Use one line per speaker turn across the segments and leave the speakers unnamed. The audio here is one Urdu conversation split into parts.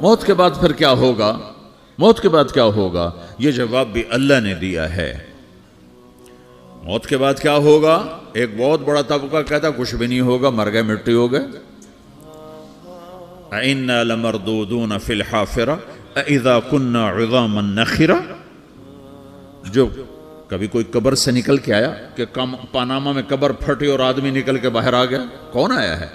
موت کے بعد پھر کیا ہوگا؟ موت کے بعد کیا ہوگا؟ یہ جواب بھی اللہ نے دیا ہے۔ موت کے بعد کیا ہوگا؟ ایک بہت بڑا طبقہ کہتا کچھ بھی نہیں ہوگا، مر گئے، مٹی ہو گئے۔ اِنَّا لَمَرْدُودُونَ فِي الْحَافِرَةِ اِذَا كُنَّا عِظَامًا نَخِرَةً۔ جو کبھی کوئی قبر سے نکل کے آیا کہ پاناما میں قبر پھٹی اور آدمی نکل کے باہر آ گیا؟ کون آیا ہے؟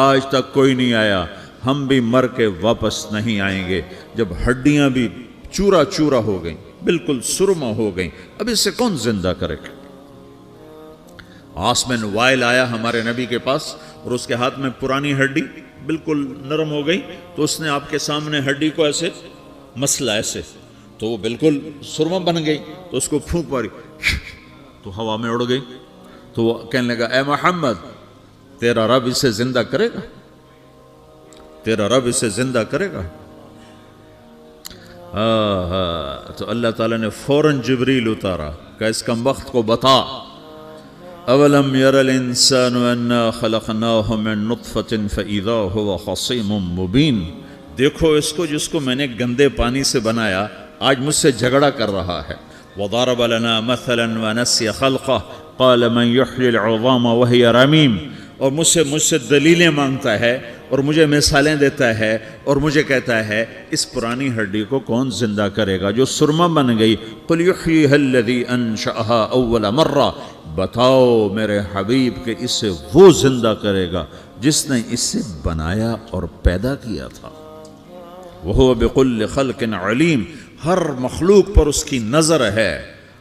آج تک کوئی نہیں آیا۔ ہم بھی مر کے واپس نہیں آئیں گے۔ جب ہڈیاں بھی چورا چورا ہو گئیں، بالکل سرما ہو گئیں، اب اس سے کون زندہ کرے گا؟ عاصم وائل آیا ہمارے نبی کے پاس اور اس کے ہاتھ میں پرانی ہڈی بالکل نرم ہو گئی، تو اس نے آپ کے سامنے ہڈی کو ایسے مسلا، ایسے، تو وہ بالکل سرما بن گئی، تو اس کو پھونک ماری تو ہوا میں اڑ گئی۔ تو وہ کہنے لگا اے محمد، تیرا رب اسے زندہ کرے گا؟ تیرا رب اسے زندہ کرے گا؟ تو اللہ تعالیٰ نے فوراً جبریل اتارا کہ اس کم وقت کو بتا، اولم یر الانسان انا خلقناہ من نطفۃ فاذا هو خصیم مبین۔ دیکھو اس کو جس کو میں نے گندے پانی سے بنایا، آج مجھ سے جھگڑا کر رہا ہے۔ وضرب لنا مثلا ونسی خلقہ قال من یحیی العظام وہی رمیم۔ اور مجھ سے دلیلیں مانگتا ہے اور مجھے مثالیں دیتا ہے اور مجھے کہتا ہے اس پرانی ہڈی کو کون زندہ کرے گا جو سرما بن گئی؟ قل یحییہا الذی انشأہا اول مرہ۔ بتاؤ میرے حبیب کہ اسے وہ زندہ کرے گا جس نے اسے بنایا اور پیدا کیا تھا۔ وہو بکل خلق علیم۔ ہر مخلوق پر اس کی نظر ہے،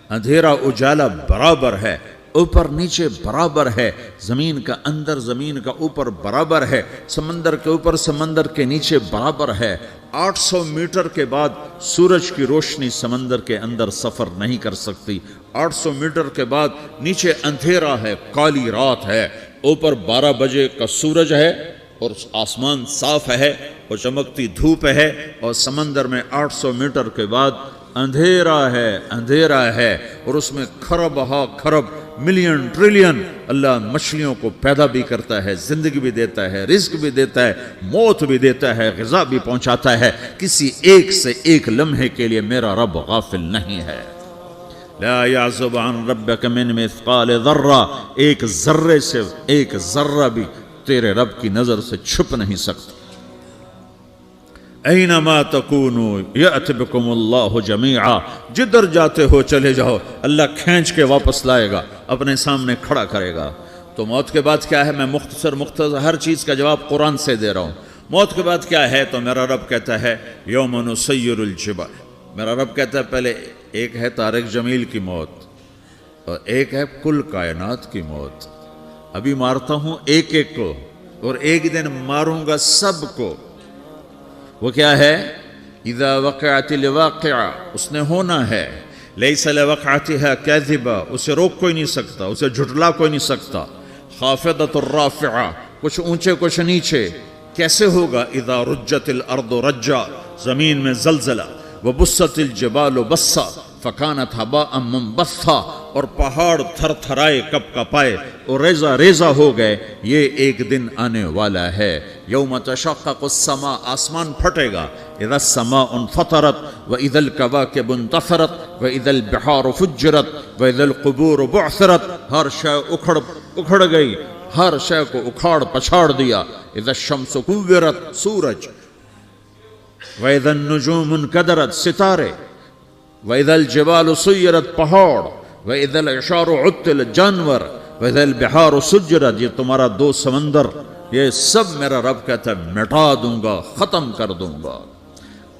اندھیرا اجالا برابر ہے، اوپر نیچے برابر ہے، زمین کا اندر زمین کا اوپر برابر ہے، سمندر کے اوپر سمندر کے نیچے برابر ہے۔ 800 میٹر کے بعد سورج کی روشنی سمندر کے اندر سفر نہیں کر سکتی۔ 800 میٹر کے بعد نیچے اندھیرا ہے، کالی رات ہے، اوپر 12 بجے کا سورج ہے اور آسمان صاف ہے اور چمکتی دھوپ ہے، اور سمندر میں 800 میٹر کے بعد اندھیرا ہے اور اس میں کھرب ہا کھرب ملین ٹریلین اللہ مچھلیوں کو پیدا بھی کرتا ہے، زندگی بھی دیتا ہے، رزق بھی دیتا ہے، موت بھی دیتا ہے، غذا بھی پہنچاتا ہے۔ کسی ایک سے ایک لمحے کے لیے میرا رب غافل نہیں ہے۔ لا يعزب عن ربك من مثقال ذرہ، ایک ذرے سے ایک ذرہ بھی تیرے رب کی نظر سے چھپ نہیں سکتا۔ اینما تکونوا یأت بکم اللہ جمیعا، جدھر جاتے ہو چلے جاؤ، اللہ کھینچ کے واپس لائے گا، اپنے سامنے کھڑا کرے گا۔ تو موت کے بعد کیا ہے؟ میں مختصر ہر چیز کا جواب قرآن سے دے رہا ہوں۔ موت کے بعد کیا ہے؟ تو میرا رب کہتا ہے یوم نسیر الجبال۔ میرا رب کہتا ہے پہلے ایک ہے طارق جمیل کی موت اور ایک ہے کل کائنات کی موت۔ ابھی مارتا ہوں ایک ایک کو اور ایک دن ماروں گا سب کو۔ وہ کیا ہے؟ اذا وقعت الواقعہ، اس نے ہونا ہے۔ لیس لوقعتها کاذبہ، اسے روک کوئی نہیں سکتا، اسے جھٹلا کوئی نہیں سکتا۔ خافضۃ الرافعہ، کچھ اونچے کچھ نیچے۔ کیسے ہوگا؟ اذا رجت الارض رجا، زمین میں زلزلہ۔ وبست الجبال بسا فکانت ہباء منبثا، اور پہاڑ تھر تھرائے کپ کپائے اور ریزہ ریزہ ہو گئے۔ یہ ایک دن آنے والا ہے۔ یوم تشقق السماء، آسمان پھٹے گا۔ اذا السماء انفطرت واذا الكواكب انتثرت واذا البحار فجرت واذا القبور بعثرت، ہر شے اکھڑ گئی، ہر شے کو اکھاڑ پچھاڑ دیا۔ اذا الشمس كورت، سورج۔ واذا النجوم انكدرت، ستارے۔ وَإِذَا الْجِبَالُ سُيِّرَتْ، پہاڑ۔ وَإِذَا الْعِشَارُ عُطِّلَتْ، جانور۔ وَإِذَا الْبِحَارُ سُجِّرَتْ، یہ تمہارا دو سمندر، یہ سب میرا رب کہتا ہے مٹا دوں گا، ختم کر دوں گا،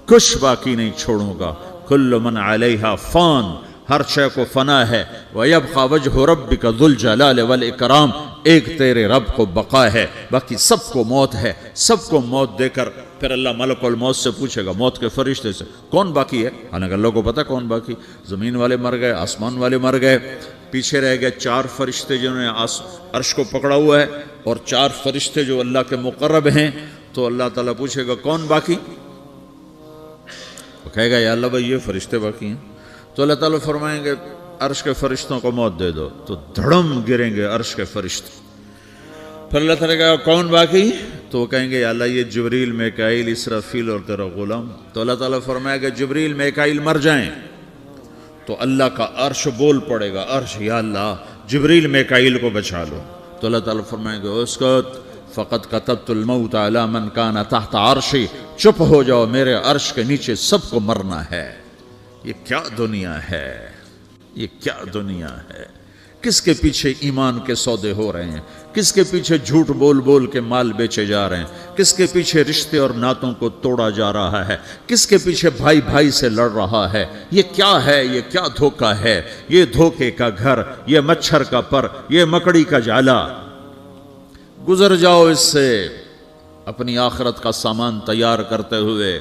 کچھ باقی نہیں چھوڑوں گا۔ كُلُّ مَنْ عَلَيْهَا فان، ہر شے کو فنا ہے۔ وَيَبْقَى وَجْهُ رَبِّكَ ذُو الْجَلَالِ وَالْإِكْرَامِ، ایک تیرے رب کو بقا ہے، باقی سب کو موت ہے۔ سب کو موت دے کر پھر اللہ ملک الموت سے پوچھے گا، موت کے فرشتے سے، کون باقی ہے؟ حالانکہ اللہ کو پتا کون باقی۔ زمین والے مر گئے، آسمان والے مر گئے، پیچھے رہ گئے 4 فرشتے جنہوں نے عرش کو پکڑا ہوا ہے، اور 4 فرشتے جو اللہ کے مقرب ہیں۔ تو اللہ تعالیٰ پوچھے گا کون باقی؟ وہ کہے گا یا اللہ بھائی یہ فرشتے باقی ہیں۔ تو اللہ تعالیٰ فرمائیں گے عرش کے فرشتوں کو موت دے دو، تو دھڑم گریں گے عرش کے فرشتے۔ پھر اللہ تعالیٰ کہا کون باقی؟ تو وہ کہیں گے یا اللہ یہ جبریل میکائیل اسرافیل اور تیرا غلام. تو اللہ تعالیٰ فرمائے گا جبریل میکائیل مر جائیں تو اللہ کا عرش بول پڑے گا, عرش یا اللہ جبریل میکائیل کو بچا لو. تو اللہ تعالیٰ فرمائے گا اسکت فقط کتبت الموت علی من کان تحت عرشی, چپ ہو جاؤ میرے عرش کے نیچے سب کو مرنا ہے. یہ کیا دنیا ہے, یہ کیا دنیا ہے. کس کے پیچھے ایمان کے سودے ہو رہے ہیں, کس کے پیچھے جھوٹ بول بول کے مال بیچے جا رہے ہیں, کس کے پیچھے رشتے اور ناتوں کو توڑا جا رہا ہے, کس کے پیچھے بھائی بھائی سے لڑ رہا ہے. یہ کیا ہے, یہ کیا دھوکہ ہے, یہ دھوکے کا گھر, یہ مچھر کا پر, یہ مکڑی کا جالا. گزر جاؤ اس سے اپنی آخرت کا سامان تیار کرتے ہوئے.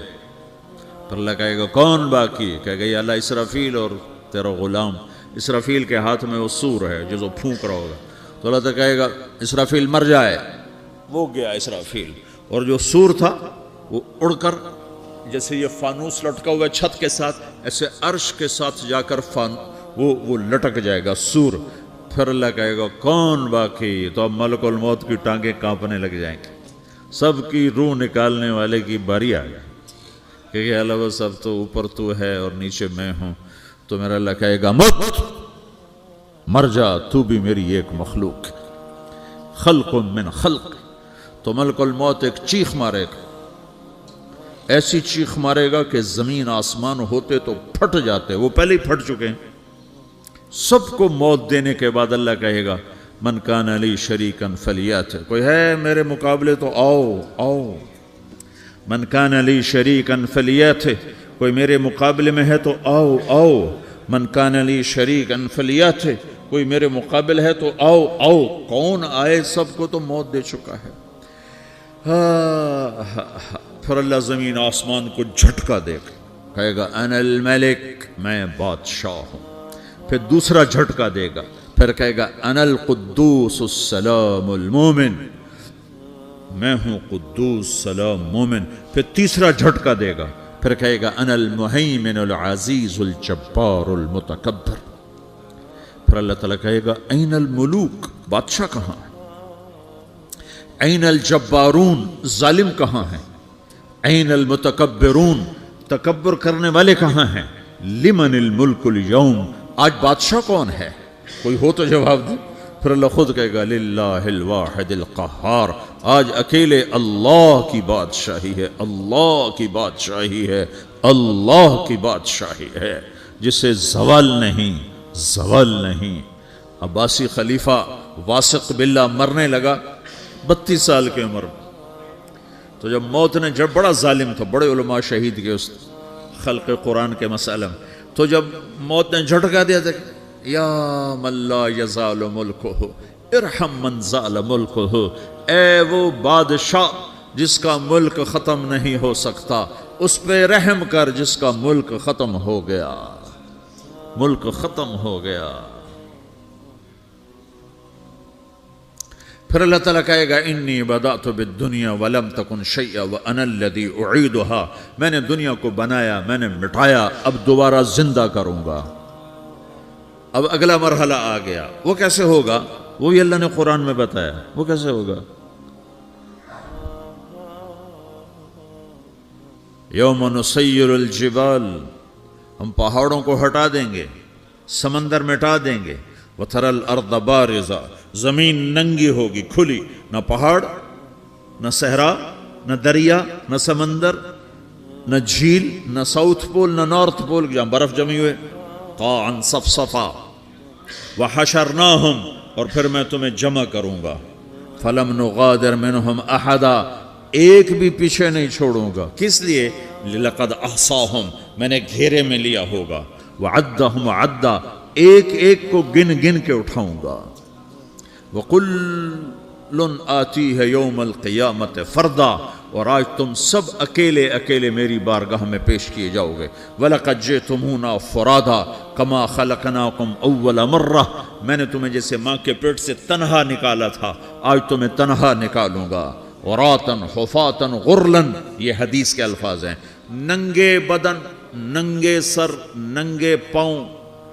پھر اللہ کہے گا کون باقی؟ کہے گا یا اللہ اسرافیل اور تیرا غلام. اسرافیل کے ہاتھ میں وہ سور ہے جو پھونک رہا ہوگا. تو اللہ تعالیٰ کہے گا اسرافیل مر جائے. وہ گیا اسرافیل, اور جو سور تھا وہ اڑ کر جیسے یہ فانوس لٹکا ہوا چھت کے ساتھ ایسے عرش کے ساتھ جا کر وہ لٹک جائے گا سور. پھر اللہ کہے گا کون باقی؟ تو اب ملک الموت کی ٹانگیں کانپنے لگ جائیں گے. سب کی روح نکالنے والے کی باری آ گئی کہ اللہ وہ سب تو اوپر تو ہے اور نیچے میں ہوں. تو میرا اللہ کہے گا موت مر جا, تو بھی میری ایک مخلوق, خلق من خلق. تو ملک الموت ایک چیخ مارے گا, ایسی چیخ مارے گا کہ زمین آسمان ہوتے تو پھٹ جاتے, وہ پہلے ہی پھٹ چکے ہیں. سب کو موت دینے کے بعد اللہ کہے گا من کان علی شریکن فلیات, کوئی ہے میرے مقابلے تو آؤ آؤ. من کان علی شریکن فلیات, کوئی میرے مقابلے میں ہے تو آؤ آؤ. من کان علی شریکن فلیات, کوئی میرے مقابل ہے تو آؤ آؤ. کون آئے؟ سب کو تو موت دے چکا ہے. پھر اللہ زمین آسمان کو جھٹکا دے گا, کہے گا انا الملک, میں بادشاہ ہوں. پھر دوسرا جھٹکا دے گا, پھر کہے گا انا القدوس السلام المومن, میں ہوں قدوس سلام مومن. پھر تیسرا جھٹکا دے گا, پھر کہے گا انا المہیمن العزیز الجبار المتکبر. پھر اللہ تعالیٰ کہے گا این الملوک, بادشاہ کہاں ہے؟ این الجبارون, ظالم کہاں ہیں؟ این المتکبرون, تکبر کرنے والے کہاں ہیں؟ لمن الملک اليوم, آج بادشاہ کون ہے؟ کوئی ہو تو جواب دے. پھر اللہ خود کہے گا للہ الواحد القہار, آج اکیلے اللہ کی بادشاہی ہے, اللہ کی بادشاہی ہے, اللہ کی بادشاہی ہے جسے زوال نہیں, زوال نہیں. عباسی خلیفہ واسق باللہ مرنے لگا 32 سال کی عمر. تو جب موت نے, جب بڑا ظالم تھا, بڑے علماء شہید کے اس خلق قرآن کے مسئلہ میں, تو جب موت نے جھٹکا دیا تھا یا من لا یزال ملکہ ارحم من زال ملکہ, اے وہ بادشاہ جس کا ملک ختم نہیں ہو سکتا, اس پہ رحم کر جس کا ملک ختم ہو گیا, ملک ختم ہو گیا. پھر اللہ تعالیٰ کہے گا انی بدأت بالدنیا ولم تکن شیئا وانا الذی اعیدہا, میں نے دنیا کو بنایا, میں نے مٹایا, اب دوبارہ زندہ کروں گا. اب اگلا مرحلہ آ گیا. وہ کیسے ہوگا؟ وہ بھی اللہ نے قرآن میں بتایا. وہ کیسے ہوگا؟ یوم نسیر الجبال, ہم پہاڑوں کو ہٹا دیں گے, سمندر مٹا دیں گے. وتری الارض بارزا, زمین ننگی ہوگی, کھلی, نہ پہاڑ, نہ صحرا, نہ دریا, نہ سمندر, نہ جھیل, نہ ساؤتھ پول, نہ نارتھ پول جہاں برف جمی ہوئے. قاعا صفصفا وحشرناہم, اور پھر میں تمہیں جمع کروں گا. فلم نغادر منہم احدا, ایک بھی پیچھے نہیں چھوڑوں گا. کس لیے؟ لقد احصاہم, میں نے گھیرے میں لیا ہوگا. وعدہم عدا, ایک ایک کو گن گن کے اٹھاؤں گا. وَقُلٌّ آتِيهَ يَوْمَ الْقِيَامَةِ فَرْدًا, اور آج تم سب اکیلے اکیلے میری بارگاہ میں پیش کیے جاؤ گے. وَلَقَدْ جِئْتُمُونَا فُرَادًا كَمَا خَلَقْنَاكُمْ أَوَّلَ مَرَّةٍ, میں نے تمہیں جیسے ماں کے پیٹ سے تنہا نکالا تھا, آج تمہیں تنہا نکالوں گا. عُرَاةً حُفَاةً غُرْلًا, یہ حدیث کے الفاظ ہیں. ننگے بدن, ننگے سر, ننگے پاؤں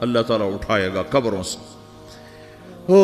اللہ تعالیٰ اٹھائے گا قبروں سے. ہو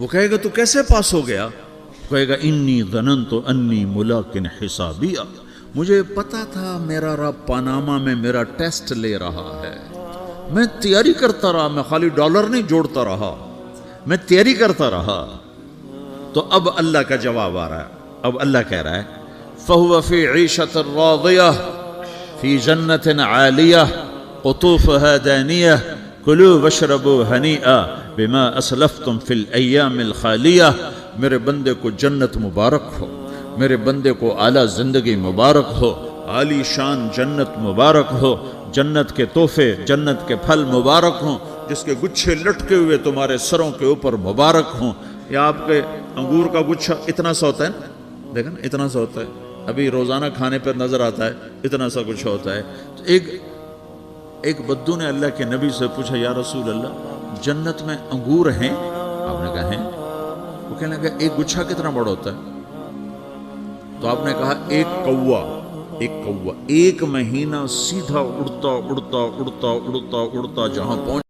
وہ کہے گا تو کیسے پاس ہو گیا؟ کہے گا انی ظننت انی ملاقن حسابیہ، مجھے پتا تھا میرا رب پاناما میں میرا ٹیسٹ لے رہا ہے، میں تیاری کرتا رہا، میں خالی ڈالر نہیں جوڑتا رہا، میں تیاری کرتا رہا۔ تو اب اللہ کا جواب آ رہا ہے، اب اللہ کہہ رہا ہے فَهُوَ فِي عِيشَةٍ رَاضِيَةٍ فِي جَنَّةٍ عَالِيَةٍ قُطُوفُهَا دَانِيَةٌ كُلُوا وَاشْرَبُوا هَنِيئًا بِمَا أَسْلَفْتُمْ فِي الْأَيَّامِ الْخَالِيَةِ، میرے بندے کو جنت مبارک ہو، میرے بندے کو اعلیٰ زندگی مبارک ہو، عالی شان جنت مبارک ہو، جنت کے تحفے، جنت کے پھل مبارک ہوں، جس کے گچھے لٹکے ہوئے تمہارے سروں کے اوپر مبارک ہوں۔ یا آپ کے انگور کا گچھا اتنا سا ہوتا ہے نا، دیکھیں نا اتنا سا ہوتا ہے، ابھی روزانہ کھانے پر نظر آتا ہے، اتنا سا گچھا ہوتا ہے۔ تو ایک بدو نے اللہ کے نبی سے پوچھا یا رسول اللہ جنت میں انگور ہیں؟ آپ نے کہا ہیں۔ وہ کہنے لگا ایک گچھا کتنا بڑا ہوتا ہے؟ تو آپ نے کہا ایک کوا ایک مہینہ سیدھا اڑتا اڑتا اڑتا اڑتا اڑتا جہاں پہنچ